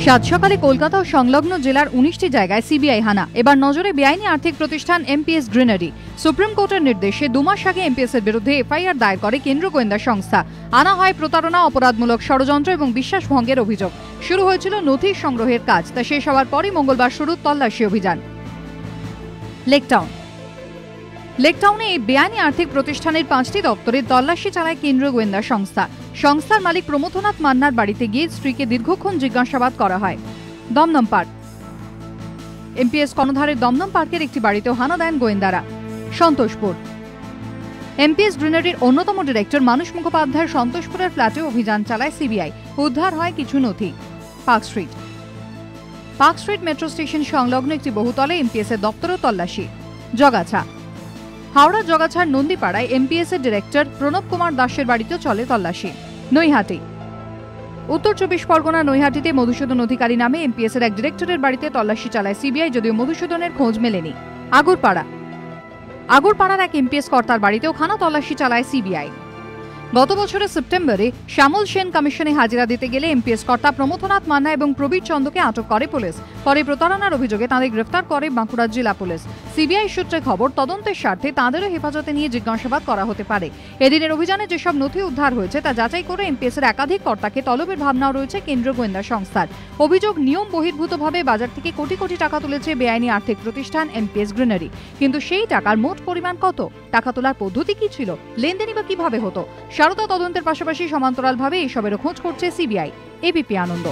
সাত সকালে কলকাতা ও সংলগ্ন জেলার ১৯টি জায়গায় সিবিআই হানা। এবার নজরে বেআইনি আর্থিক প্রতিষ্ঠান এমপিএস গ্রিনারি। সুপ্রিম কোর্টের নির্দেশে ২ মাস আগে এমপিএস এর বিরুদ্ধে এফআইআর দায়ের করে কেন্দ্রীয় গোয়েন্দা সংস্থা। আনা হয় প্রতারণা, অপরাধমূলক ষড়যন্ত্র এবং বিশ্বাস ভঙ্গের অভিযোগ। শুরু হয়েছিল নথি সংগ্রহের কাজ, তা শেষ হওয়ার পরই মঙ্গলবার শুরু তল্লাশি অভিযান। লেকটাউনে এই বেআইনি আর্থিক প্রতিষ্ঠানের ৫টি দপ্তরে তল্লাশি চালায় কেন্দ্রীয় গোয়েন্দা সংস্থা। সংস্থার মালিক প্রমথনাথ মান্নার বাড়িতে গিয়ে স্ত্রীকে দীর্ঘক্ষণ জিজ্ঞাসাবাদ করা হয়। দমদম পার্ক, এমপিএস কর্ণধারের দমদম পার্কের একটি বাড়িতেও হানা দেন গোয়েন্দারা। সন্তোষপুর, এমপিএস গ্রিনারির অন্যতম ডিরেক্টর মানুষ মুখোপাধ্যায়ের সন্তোষপুরের ফ্ল্যাটে অভিযান চালায় সিবিআই। উদ্ধার হয় কিছু নথি। পার্ক স্ট্রিট মেট্রো স্টেশন সংলগ্ন একটি বহুতলে এমপিএস এর দপ্তরও তল্লাশি। জগাছা, হাওড়া জগাছার নন্দীপাড়ায় এমপিএস এর ডিরেক্টর প্রণব কুমার দাসের বাড়িতেও চলে তল্লাশি। নৈহাটি, উত্তর ২৪ পরগনা নৈহাটিতে মধুসূদন অধিকারী নামে এমপিএস এর এক ডিরেক্টরের বাড়িতে তল্লাশি চালায় সিবিআই, যদিও মধুসূদনের খোঁজ মেলেনি। আগরপাড়ার এক এমপিএস কর্তার বাড়িতেও খানা তল্লাশি চালায় সিবিআই। গত বছরের সেপ্টেম্বরে শ্যামল সেন কমিশনে হাজিরা দিতে গেলে এমপিএস কর্তা প্রমথনাথ মান্না এবং প্রবীর চন্দ্রকে আটক করে পুলিশ। পরে প্রতারণার অভিযোগে তাঁদের গ্রেফতার করে বাঁকুড়া জেলা পুলিশ। সিবিআই সূত্রে খবর, তদন্তের স্বার্থে তাঁদেরও হেফাজতে নিয়ে জিজ্ঞাসাবাদ করা হতে পারে। এদিনের অভিযানে যেসব নথি উদ্ধার হয়েছে তা যাচাই করে এমপিএস এর একাধিক কর্তাকে তলবের ভাবনাও রয়েছে কেন্দ্রীয় গোয়েন্দা সংস্থার। অভিযোগ, নিয়ম বহির্ভূতভাবে বাজার থেকে কোটি কোটি টাকা তুলেছে বেআইনি আর্থিক প্রতিষ্ঠান এমপিএস গ্রিনারি। কিন্তু সেই টাকার মোট পরিমাণ কত, টাকা তোলার পদ্ধতি কি ছিল, লেনদেনই বা কিভাবে হতো? সারদা তদন্তের পাশাপাশি সমান্তরালভাবে এসবেরও খোঁজ করছে সিবিআই। এবিপি আনন্দ।